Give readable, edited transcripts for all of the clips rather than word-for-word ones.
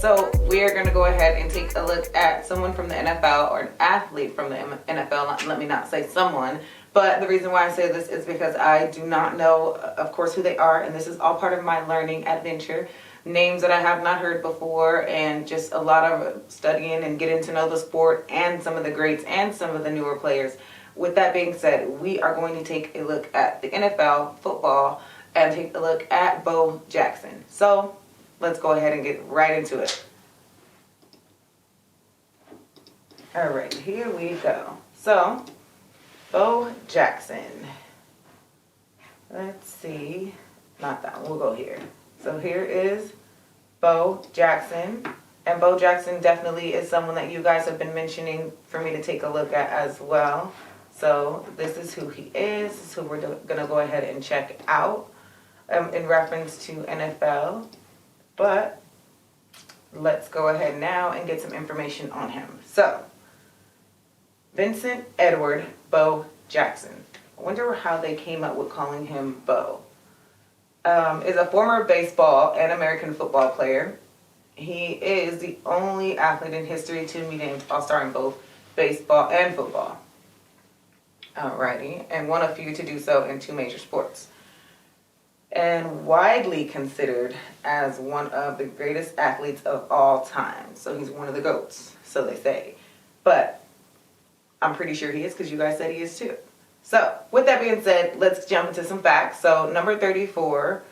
So we are going to go ahead and take a look at someone from the NFL, or an athlete from the NFL. Let me not say someone, but the reason why I say this is because I do not know, of course, who they are, and this is all part of my learning adventure. Names that I have not heard before, and just a lot of studying and getting to know the sport and some of the greats and some of the newer players. With that being said, we are going to take a look at the NFL football and take a look at Bo Jackson. So let's go ahead and get right into it. All right, here we go. So, Bo Jackson. Let's see. Not that one. We'll go here. So here is Bo Jackson. And Bo Jackson definitely is someone that you guys have been mentioning for me to take a look at as well. So this is who he is. This is who we're going to go ahead and check out in reference to NFL. But let's go ahead now and get some information on him. So, Vincent Edward Bo Jackson. I wonder how they came up with calling him Bo. Is a former baseball and American football player. He is the only athlete in history to be named All-Star in both baseball and football. Alrighty, and one of few to do so in two major sports. And widely considered as one of the greatest athletes of all time. So he's one of the GOATs, so they say. But I'm pretty sure he is, because you guys said he is too. So, with that being said, let's jump into some facts. So, number 34,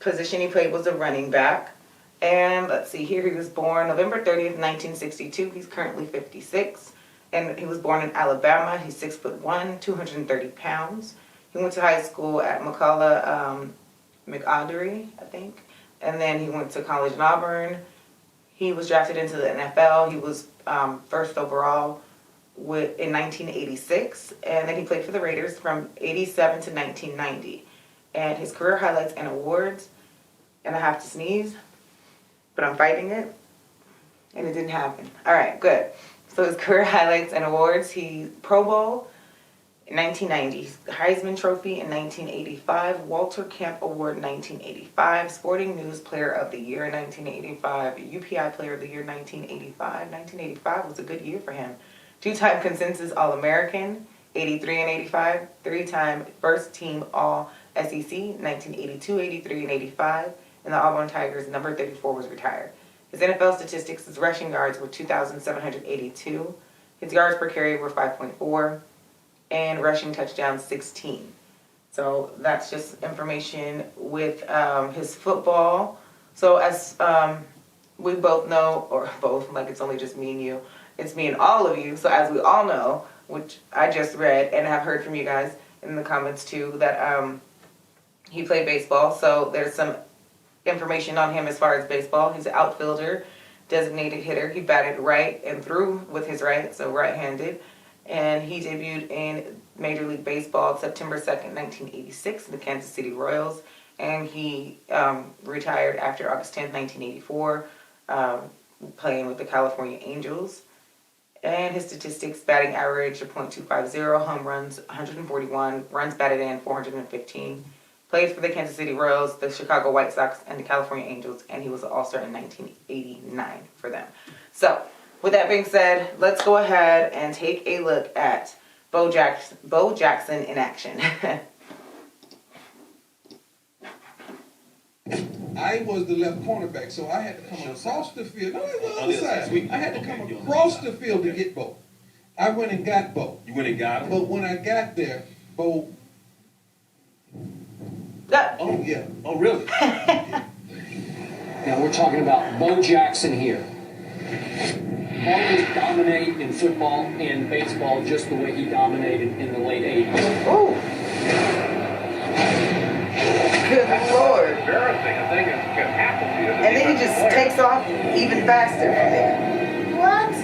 position he played was a running back. And let's see here, he was born November 30th, 1962. He's currently 56. And he was born in Alabama. He's 6'1", 230 pounds. He went to high school at McAdary, I think. And then he went to college in Auburn. He was drafted into the NFL. He was first overall in 1986, and then he played for the Raiders from 87 to 1990. And his career highlights and awards, and I have to sneeze, but I'm fighting it, and it didn't happen. All right, good. So his career highlights and awards: he Pro Bowl in 1990, Heisman Trophy in 1985, Walter Camp Award in 1985, Sporting News Player of the Year in 1985, UPI Player of the Year in 1985. 1985 was a good year for him. Two-time consensus All-American, 83 and 85. Three-time first-team All-SEC, 1982, 83, and 85. And the Auburn Tigers, number 34, was retired. His NFL statistics, his rushing yards were 2,782. His yards per carry were 5.4. And rushing touchdowns, 16. So that's just information with his football. So as we both know, or both, like it's only just me and you, it's me and all of you. So as we all know, which I just read and have heard from you guys in the comments too, that he played baseball. So there's some information on him as far as baseball. He's an outfielder, designated hitter. He batted right and threw with his right, so right-handed. And he debuted in Major League Baseball September 2nd, 1986 in the Kansas City Royals. And he retired after August 10th, 1984, playing with the California Angels. And his statistics: batting average of .250, home runs 141, runs batted in 415. Played for the Kansas City Royals, the Chicago White Sox, and the California Angels, and he was an All-Star in 1989 for them. So, with that being said, let's go ahead and take a look at Bo Jackson in action. I was the left cornerback, so I had to come across the field. No, the other side. I had to come across the field to get Bo. I went and got Bo. You went and got him? But when I got there, Bo... Oh, yeah. Oh, really? Now we're talking about Bo Jackson here. Always dominate in football and baseball just the way he dominated in the late 80s. Oh! Good Lord. Embarrassing. A thing that can happen to you. And then he just takes off even faster from there. What?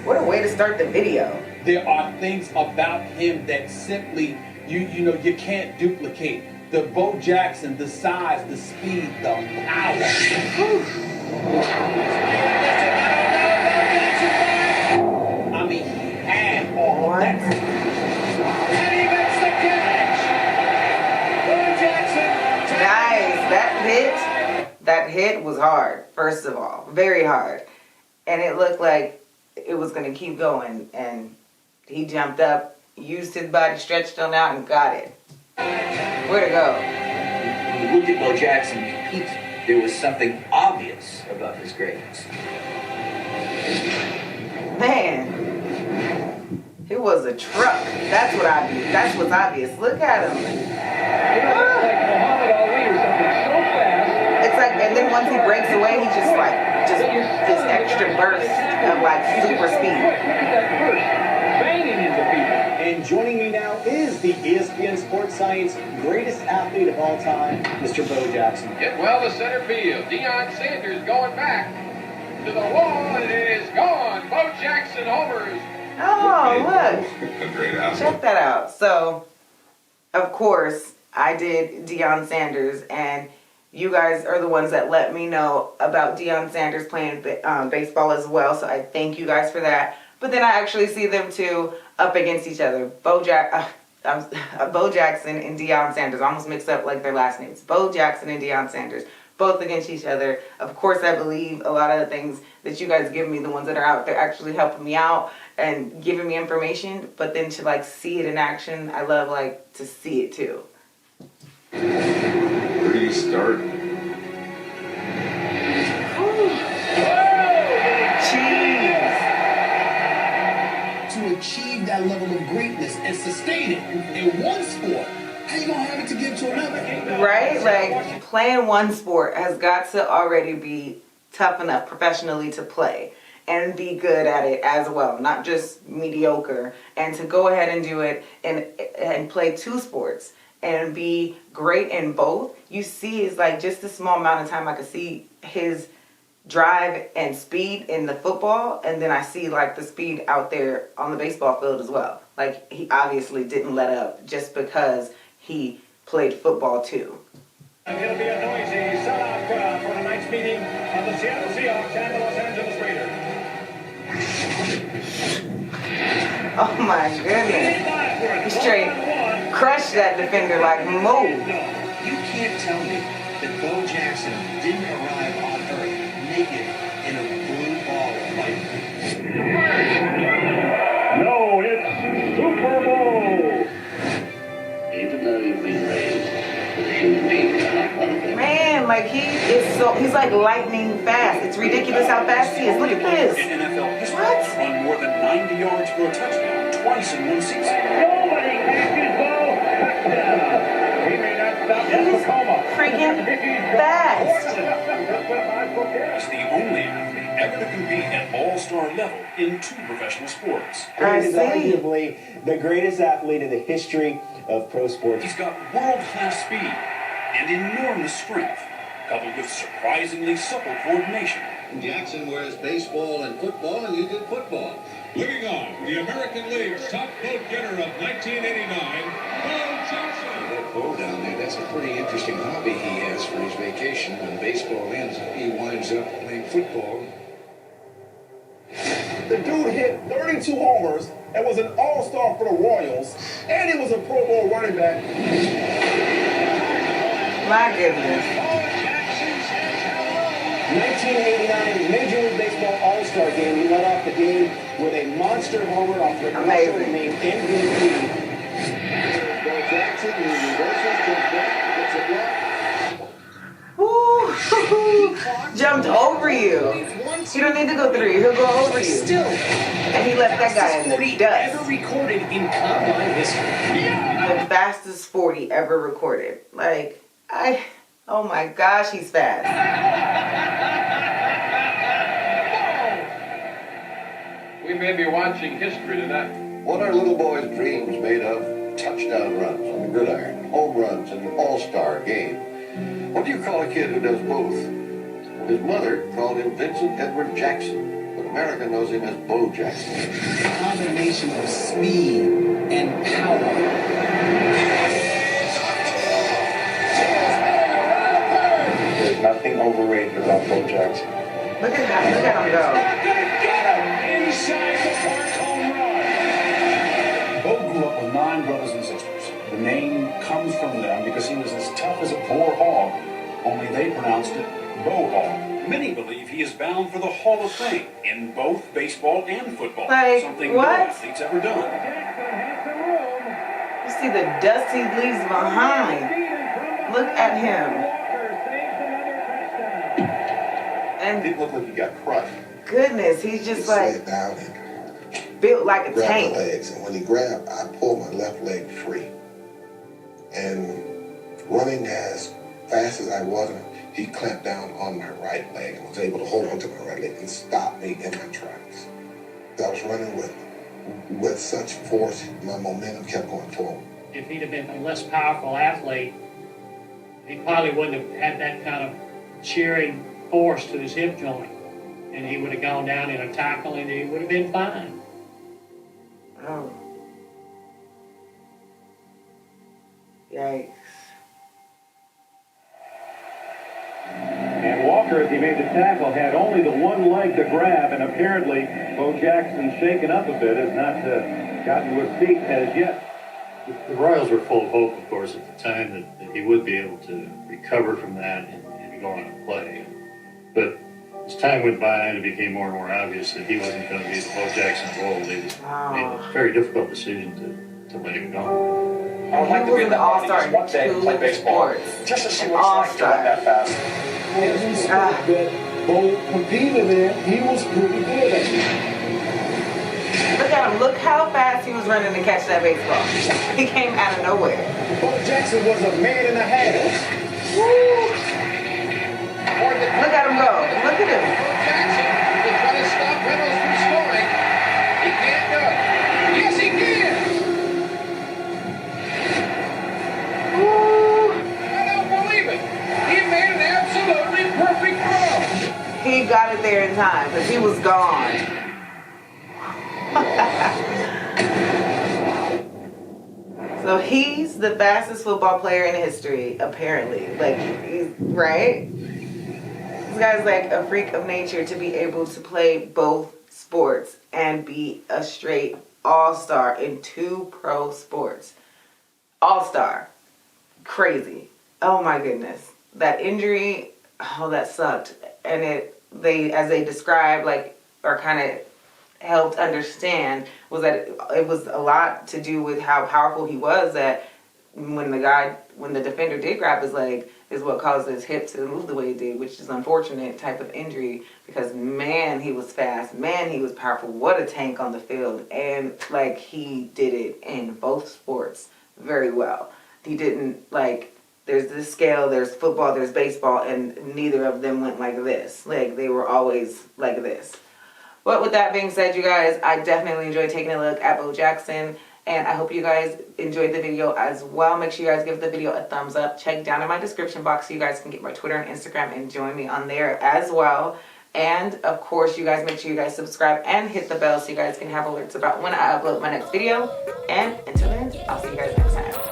What a way to start the video. There are things about him that simply, you can't duplicate. The Bo Jackson, the size, the speed, the power. I mean, he had all What? that. And he makes the catch. Bo Jackson. Nice. That hit that hit was hard, first of all. Very hard. And it looked like it was going to keep going. And he jumped up, used his body, stretched on out, and got it. Way to go. When you looked at Bo Jackson compete, there was something obvious about his greatness. Man, it was a truck. That's what's obvious. Look at him. It's like, and then once he breaks away, he just this extra burst of like super speed. And joining me now is the ESPN Sports Science greatest athlete of all time, Mr. Bo Jackson. Get well to center field. Deion Sanders going back to the wall, and it is gone. Bo Jackson homers. Oh, look. A great athlete. Check that out. So, of course, I did Deion Sanders, and you guys are the ones that let me know about Deion Sanders playing baseball as well, so I thank you guys for that. But then I actually see them two up against each other. Bo Jackson and Deion Sanders. I almost mixed up like their last names. Bo Jackson and Deion Sanders. Both against each other. Of course, I believe a lot of the things that you guys give me, the ones that are out there actually helping me out and giving me information. But then to like see it in action, I love like to see it too. Where do you start? To achieve that level of greatness and sustain it in one sport, how you gonna have it to give to another? Right? Like, playing one sport has got to already be tough enough professionally to play and be good at it as well, not just mediocre. And to go ahead and do it and play two sports and be great in both, you see is like just a small amount of time I could see his drive and speed in the football, and then I see like the speed out there on the baseball field as well. Like, he obviously didn't let up just because he played football too. And it'll be a noisy sellout crowd for tonight's meeting of the Seattle Seahawks and the Los Angeles Raiders. Oh my goodness. He straight crushed that defender like move. You can't tell me that Bo Jackson didn't arrive on Earth naked in a blue ball of light. No, it's Super Bowl. Even though you've been raised with a human being, you're not one of them. Man, like he's like lightning fast. It's ridiculous how fast he is. Look at this. In NFL history, What? run more than 90 yards for a touchdown twice in one season. Nobody catches Bo. Touchdown. He may not stop in Tacoma. Freaking fast. He's the only athlete ever to compete at all-star level in two professional sports. I He is see. arguably the greatest athlete in the history of pro sports. He's got world-class speed and enormous strength, coupled with surprisingly supple coordination. Jackson wears baseball and football, and you did football. Leading off, the American League's top vote getter of 1989, Bo Jackson. That Bo down there, that's a pretty interesting hobby he has for his vacation. When baseball ends, he winds up playing football. The dude hit 32 homers and was an all-star for the Royals, and he was a Pro Bowl running back. My goodness. 1989 Major League Baseball All-Star Game. He led off the game with a monster homer off the Amazing. crusher named MVP. Bo Jackson, he reverses, comes back, gets a block. Woo. Jumped over you. You don't need to go through you. He'll go over you. Still, And he left that guy in the 40 dust. ever recorded in combine history. The fastest 40 ever recorded. Like, oh my gosh, he's fast. We may be watching history tonight. What are little boys' dreams made of? Touchdown runs on the gridiron, home runs in an all-star game. What do you call a kid who does both? His mother called him Vincent Edward Jackson, but America knows him as Bo Jackson. A combination of speed and power. There's nothing overrated about Bo Jackson. Look at that. Look at him go. Inside the park home run. Bo grew up with 9 brothers and sisters. The name comes from them because he was as tough as a boar hog, only they pronounced it Bo Hall. Many believe he is bound for the Hall of Fame in both baseball and football. Like, something what? no athlete's ever done. You see the dust he leaves behind. Look at him. And It looked like he got crushed. goodness, he's just like slid down and built like a grabbed my tank. legs. And when he grabbed, I pulled my left leg free. And running as fast as I was, he clamped down on my right leg and was able to hold on to my right leg and stop me in my tracks. I was running with such force, my momentum kept going forward. If he'd have been a less powerful athlete, he probably wouldn't have had that kind of shearing force to his hip joint. And he would have gone down in a tackle and he would have been fine. Oh. Yikes. And Walker, as he made the tackle, had only the one leg to grab, and apparently Bo Jackson, shaken up a bit, has not gotten to his feet as yet. The Royals were full of hope, of course, at the time that he would be able to recover from that and go on and play. But as time went by and it became more and more obvious that he wasn't going to be the Bo Jackson of old, they made a very difficult decision to let him go. I would like to be in the all-star one day and play baseball. Just to see what it's like to run that fast. As we spoke that Bo competed in, he was pretty good at it. Look at him. Look how fast he was running to catch that baseball. He came out of nowhere. Bo Jackson was a man and a half. Look at him go. Look at him. Jackson to try to stop Reynolds from scoring. He can't do it. Yes, he can. I don't believe it. He made an absolutely perfect throw. He got it there in time because he was gone. So he's the fastest football player in history, apparently. Like, right? This guy's like a freak of nature to be able to play both sports and be a straight all-star in 2 pro sports. All-star. Crazy. Oh my goodness. That injury, oh, that sucked. And as they described, like, or kind of helped understand, was that it was a lot to do with how powerful he was, that when the defender did grab his leg is what caused his hip to move the way it did, which is an unfortunate type of injury because, man, he was fast. Man, he was powerful. What a tank on the field. And, like, he did it in both sports very well. He didn't, like, there's this scale, there's football, there's baseball, and neither of them went like this. Like, they were always like this. But with that being said, you guys, I definitely enjoyed taking a look at Bo Jackson. And I hope you guys enjoyed the video as well. Make sure you guys give the video a thumbs up. Check down in my description box so you guys can get my Twitter and Instagram and join me on there as well. And, of course, you guys make sure you guys subscribe and hit the bell so you guys can have alerts about when I upload my next video. And until then, I'll see you guys next time.